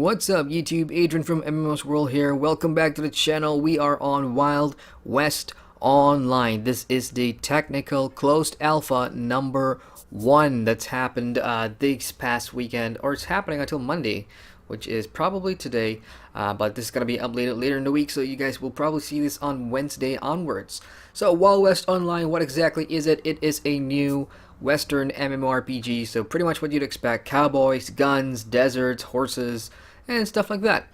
What's up YouTube, Adrian from MMOSWORLD here. Welcome back to the channel. We are on Wild West Online. This is the technical closed alpha number 1 that's happened this past weekend, or it's happening until Monday, which is probably today, but this is going to be uploaded later in the week, so you guys will probably see this on Wednesday onwards. So Wild West Online, what exactly is it? It is a new Western MMORPG, so pretty much what you'd expect: cowboys, guns, deserts, horses, and stuff like that.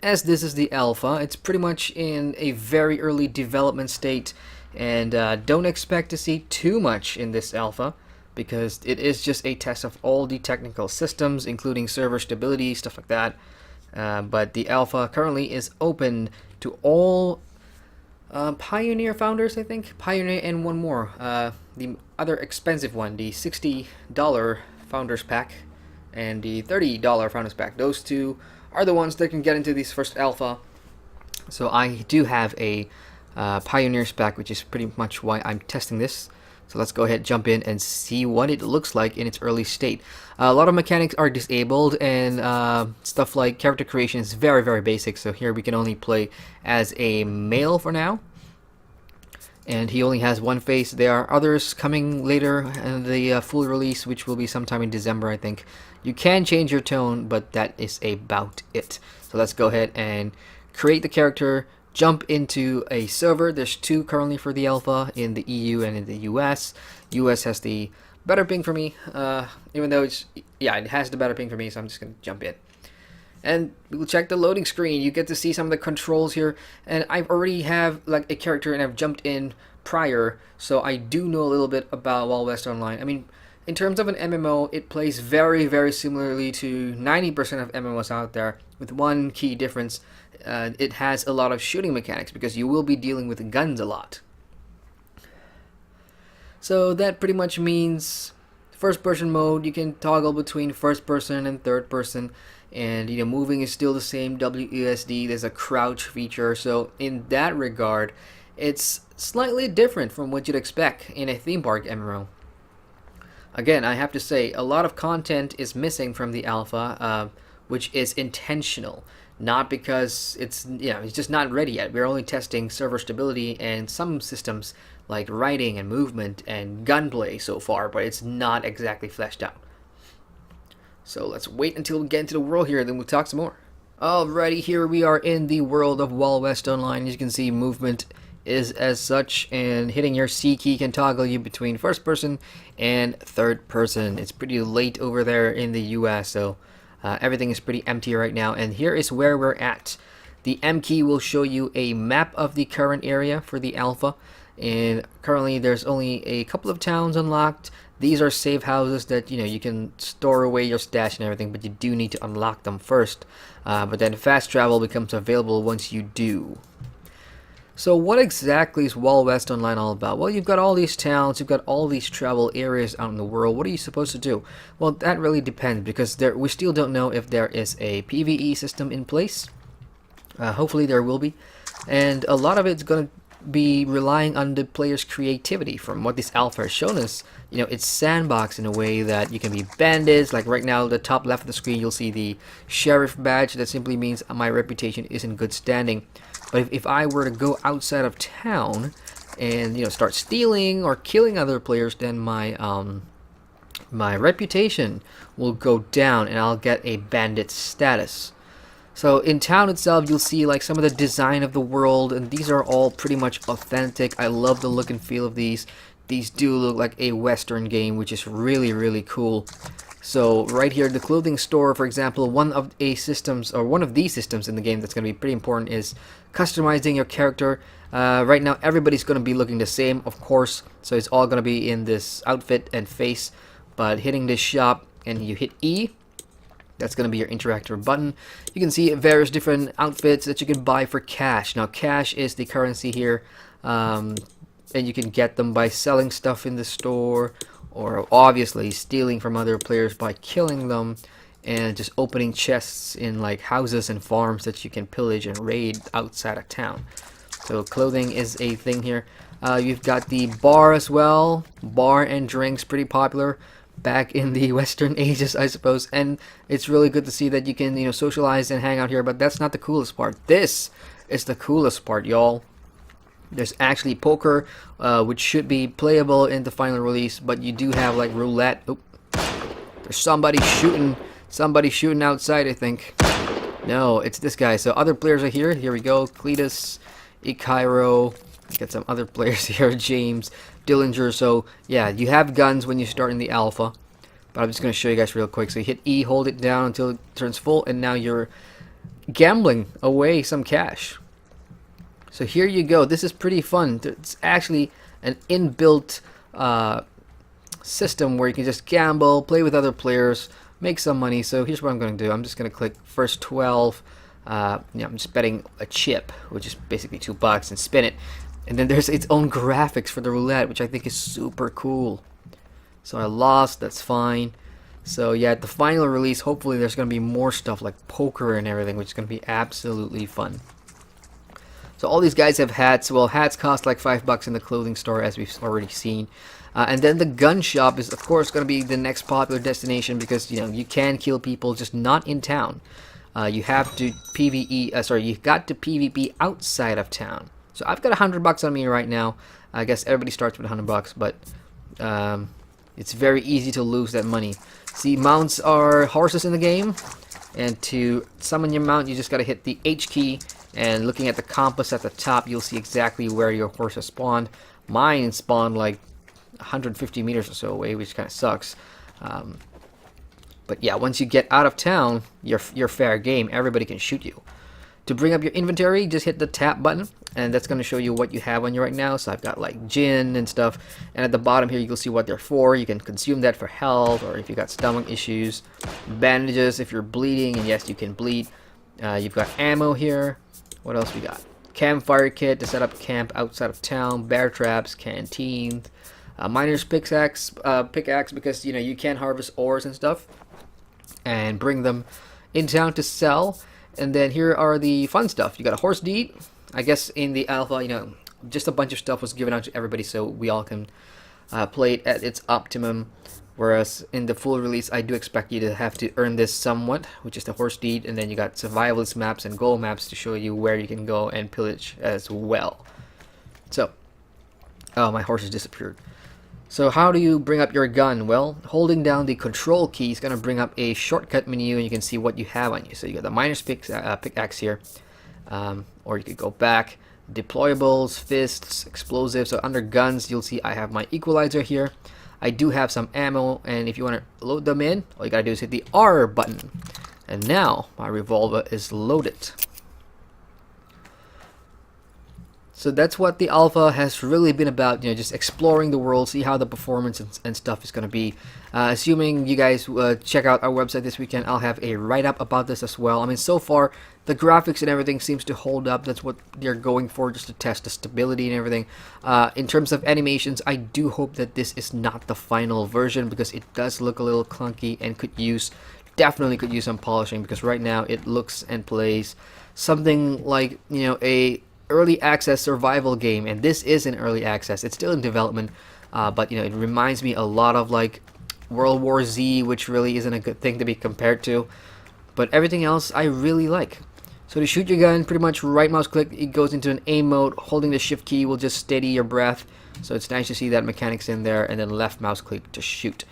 As this is the alpha, it's pretty much in a very early development state, and don't expect to see too much in this alpha, because it is just a test of all the technical systems, including server stability, stuff like that. But the alpha currently is open to all Pioneer founders, I think. Pioneer and one more. The other expensive one, the $60 Founders Pack and the $30 Founders Pack. Those two are the ones that can get into this first alpha. So I do have a Pioneers Pack, which is pretty much why I'm testing this. So let's go ahead, jump in, and see what it looks like in its early state. A lot of mechanics are disabled, and stuff like character creation is very, very basic. So here we can only play as a male for now. And he only has one face. There are others coming later in the full release, which will be sometime in December, I think. You can change your tone, but that is about it. So let's go ahead and create the character, jump into a server. There's 2 currently for the alpha, in the EU and in the US. US has the better ping for me, even though it has the better ping for me, so I'm just gonna jump in. And we'll check the loading screen. You get to see some of the controls here, and I already have like a character and I've jumped in prior, so I do know a little bit about Wild West Online. I mean, in terms of an MMO, it plays very, very similarly to 90% of MMOs out there, with one key difference. It has a lot of shooting mechanics, because you will be dealing with guns a lot. So that pretty much means first person mode, you can toggle between first person and third person, and moving is still the same, WASD. There's a crouch feature, so in that regard it's slightly different from what you'd expect in a theme park MMO. Again, I have to say, a lot of content is missing from the alpha, which is intentional, not because it's just not ready yet. We're only testing server stability and some systems like writing and movement and gunplay so far, but it's not exactly fleshed out. So let's wait until we get into the world here, then we'll talk some more. Alrighty, here we are in the world of Wild West Online. As you can see, movement is as such, and hitting your C key can toggle you between first person and third person. It's pretty late over there in the US, so everything is pretty empty right now, and here is where we're at. The M key will show you a map of the current area for the alpha, and currently there's only a couple of towns unlocked. These are safe houses that you can store away your stash and everything, but you do need to unlock them first. But then fast travel becomes available once you do. So what exactly is Wild West Online all about? Well, you've got all these towns, you've got all these travel areas out in the world. What are you supposed to do? Well, that really depends, because we still don't know if there is a PvE system in place. Hopefully there will be, and a lot of it's going to be relying on the player's creativity. From what this alpha has shown us, it's sandbox in a way that you can be bandits. Like right now, the top left of the screen, you'll see the sheriff badge. That simply means my reputation is in good standing. But if I were to go outside of town and start stealing or killing other players, then my my reputation will go down and I'll get a bandit status. So in town itself, you'll see like some of the design of the world, and these are all pretty much authentic. I love the look and feel of these. These do look like a Western game, which is really, really cool. So right here, the clothing store, for example, one of these systems in the game that's going to be pretty important is customizing your character. Right now, everybody's going to be looking the same, of course, so it's all going to be in this outfit and face. But hitting this shop and you hit E, that's going to be your interactive button. You can see various different outfits that you can buy for cash. Now, cash is the currency here, and you can get them by selling stuff in the store, or obviously stealing from other players by killing them, and just opening chests in like houses and farms that you can pillage and raid outside of town. So clothing is a thing here. You've got the bar as well. Bar and drinks, pretty popular. back in the Western ages, I suppose. And it's really good to see that you can, socialize and hang out here. But that's not the coolest part. This is the coolest part, y'all. There's actually poker, which should be playable in the final release, but you do have like roulette. Oop. There's somebody shooting outside, I think. No, it's this guy. So other players are here. Here we go. Cletus, Ikairo. Get some other players here. James, Dillinger. So yeah, you have guns when you start in the alpha. But I'm just going to show you guys real quick. So you hit E, hold it down until it turns full, and now you're gambling away some cash. So here you go. This is pretty fun. It's actually an inbuilt system where you can just gamble, play with other players, make some money. So here's what I'm going to do. I'm just going to click first 12. I'm just betting a chip, which is basically $2, and spin it. And then there's its own graphics for the roulette, which I think is super cool. So I lost. That's fine. So yeah, at the final release, hopefully there's going to be more stuff like poker and everything, which is going to be absolutely fun. So all these guys have hats. Well, hats cost like $5 in the clothing store, as we've already seen. And then the gun shop is, of course, going to be the next popular destination because you can kill people, just not in town. You have to PvE. You got to PvP outside of town. So I've got $100 on me right now. I guess everybody starts with $100, but it's very easy to lose that money. See, mounts are horses in the game, and to summon your mount, you just got to hit the H key. And looking at the compass at the top, you'll see exactly where your horse has spawned. Mine spawned like 150 meters or so away, which kind of sucks. But yeah, once you get out of town, you're fair game. Everybody can shoot you. To bring up your inventory, just hit the tap button, and that's going to show you what you have on you right now. So I've got like gin and stuff, and at the bottom here you'll see what they're for. You can consume that for health, or if you got stomach issues. Bandages if you're bleeding, and yes, you can bleed. You've got ammo here. What else we got? Campfire kit to set up camp outside of town. Bear traps, canteen, miner's pickaxe because you can harvest ores and stuff, and bring them in town to sell. And then here are the fun stuff. You got a horse deed. I guess in the alpha, just a bunch of stuff was given out to everybody so we all can play it at its optimum. Whereas in the full release, I do expect you to have to earn this somewhat, which is the horse deed. And then you got survivalist maps and goal maps to show you where you can go and pillage as well. So, oh, my horse has disappeared. So how do you bring up your gun? Well, holding down the control key is going to bring up a shortcut menu, and you can see what you have on you. So you got the miner's pickaxe here, or you could go back. Deployables, fists, explosives. So under guns, you'll see I have my equalizer here. I do have some ammo, and if you want to load them in, all you gotta do is hit the R button. And now my revolver is loaded. So that's what the alpha has really been about, just exploring the world, see how the performance and stuff is going to be. Assuming you guys check out our website this weekend, I'll have a write-up about this as well. I mean, so far, the graphics and everything seems to hold up. That's what they're going for, just to test the stability and everything. In terms of animations, I do hope that this is not the final version, because it does look a little clunky and definitely could use some polishing, because right now it looks and plays something like, a early access survival game, and this is an early access. It's still in development, but it reminds me a lot of like World War Z, which really isn't a good thing to be compared to, but everything else I really like. So to shoot your gun, pretty much right mouse click, it goes into an aim mode. Holding the shift key will just steady your breath, so it's nice to see that mechanics in there. And then left mouse click to shoot.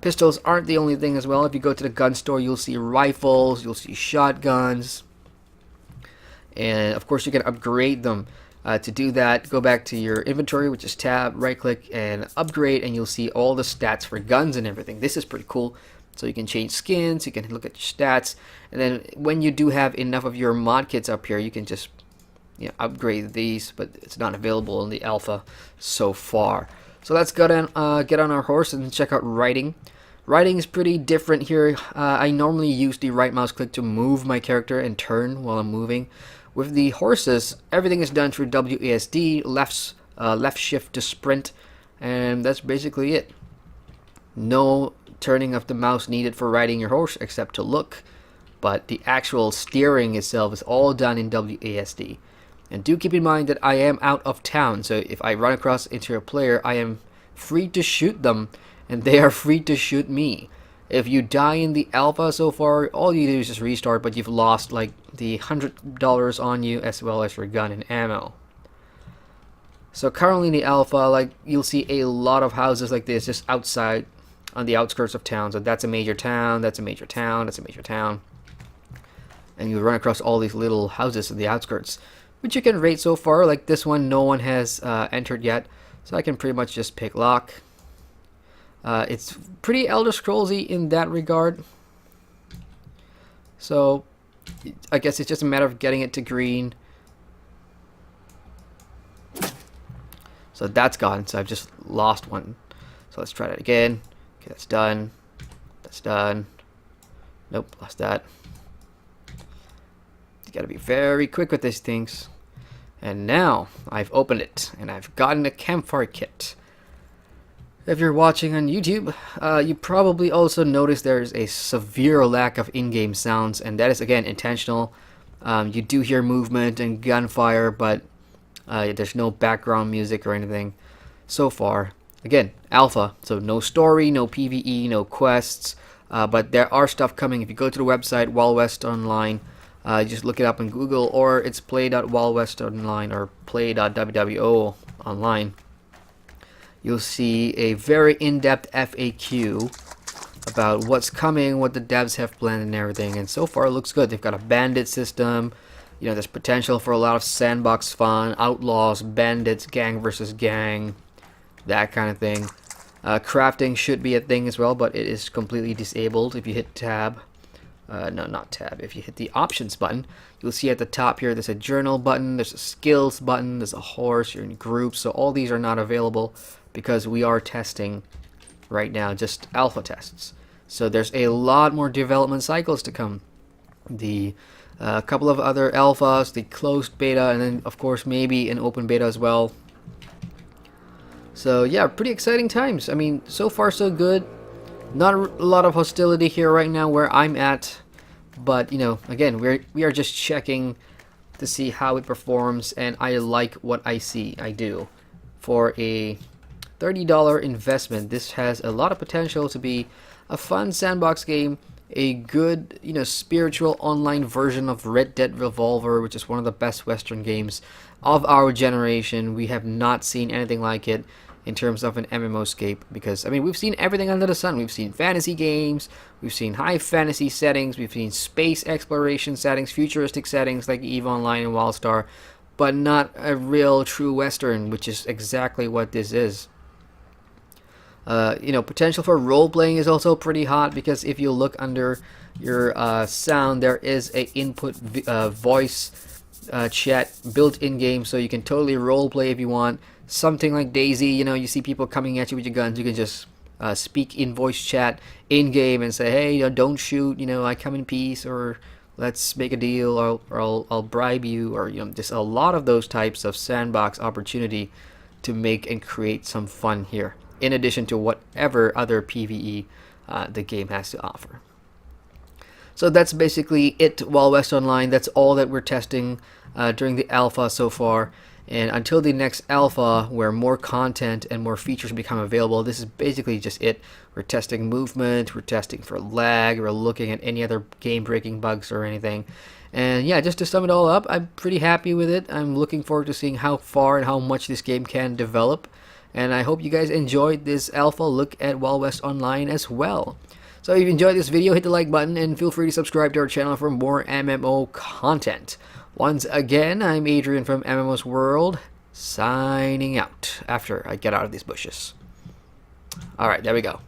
Pistols aren't the only thing as well. If you go to the gun store, you'll see rifles, you'll see shotguns, and of course you can upgrade them. To do that, go back to your inventory, which is tab, right click, and upgrade, and you'll see all the stats for guns and everything. This is pretty cool. So you can change skins, you can look at your stats, and then when you do have enough of your mod kits up here, you can just upgrade these, but it's not available in the alpha so far. So let's get on our horse and check out riding. Riding is pretty different here. I normally use the right mouse click to move my character and turn while I'm moving. With the horses, everything is done through WASD, left shift to sprint, and that's basically it. No turning of the mouse needed for riding your horse except to look, but the actual steering itself is all done in WASD. And do keep in mind that I am out of town, so if I run across into a player, I am free to shoot them, and they are free to shoot me. If you die in the alpha so far, all you do is just restart, but you've lost like the $100 on you as well as your gun and ammo. So currently in the alpha, like, you'll see a lot of houses like this just outside on the outskirts of town. So that's a major town, that's a major town, that's a major town. And you run across all these little houses in the outskirts, which you can rate so far. Like this one, no one has entered yet, so I can pretty much just pick lock. It's pretty Elder Scrollsy in that regard. So I guess it's just a matter of getting it to green. So that's gone, so I've just lost one. So let's try that again. Okay, that's done. That's done. Nope, lost that. You gotta be very quick with these things. And now I've opened it, and I've gotten a campfire kit. If you're watching on YouTube, you probably also noticed there's a severe lack of in-game sounds, and that is again intentional. You do hear movement and gunfire, but there's no background music or anything so far. Again, alpha, so no story, no PvE, no quests, but there are stuff coming. If you go to the website Wild West Online, just look it up on Google, or it's play.wildwestonline or play.WWO online. You'll see a very in-depth FAQ about what's coming, what the devs have planned and everything, and so far it looks good. They've got a bandit system. You know, there's potential for a lot of sandbox fun, outlaws, bandits, gang versus gang, that kind of thing. Crafting should be a thing as well, but it is completely disabled if you hit tab. No, not tab. If you hit the options button, you'll see at the top here there's a journal button, there's a skills button, there's a horse, you're in groups. So all these are not available because we are testing right now, just alpha tests. So there's a lot more development cycles to come. The couple of other alphas, the closed beta, and then of course maybe an open beta as well. So yeah, pretty exciting times. I mean, so far so good. Not a lot of hostility here right now where I'm at, but you know, again, we are just checking to see how it performs, and I like what I see. I do. For a $30 investment, this has a lot of potential to be a fun sandbox game, a good, you know, spiritual online version of Red Dead Revolver, which is one of the best Western games of our generation. We have not seen anything like it in terms of an MMOscape, because I mean, we've seen everything under the sun. We've seen fantasy games, we've seen high fantasy settings, we've seen space exploration settings, futuristic settings like EVE Online and WildStar, but not a real true Western, which is exactly what this is. You know, potential for role-playing is also pretty hot, because if you look under your sound, there is a input voice chat built in game, so you can totally role-play if you want. Something like Daisy, you know, you see people coming at you with your guns, you can just speak in voice chat in game and say, hey, you know, don't shoot, you know, I come in peace, or let's make a deal, or I'll bribe you, or you know, just a lot of those types of sandbox opportunity to make and create some fun here, in addition to whatever other PvE the game has to offer. So that's basically it, Wild West Online. That's all that we're testing during the alpha so far. And until the next alpha, where more content and more features become available, this is basically just it. We're testing movement, we're testing for lag, we're looking at any other game-breaking bugs or anything. And yeah, just to sum it all up, I'm pretty happy with it. I'm looking forward to seeing how far and how much this game can develop. And I hope you guys enjoyed this alpha look at Wild West Online as well. So if you enjoyed this video, hit the like button and feel free to subscribe to our channel for more MMO content. Once again, I'm Adrian from MMOSWORLD, signing out after I get out of these bushes. Alright, there we go.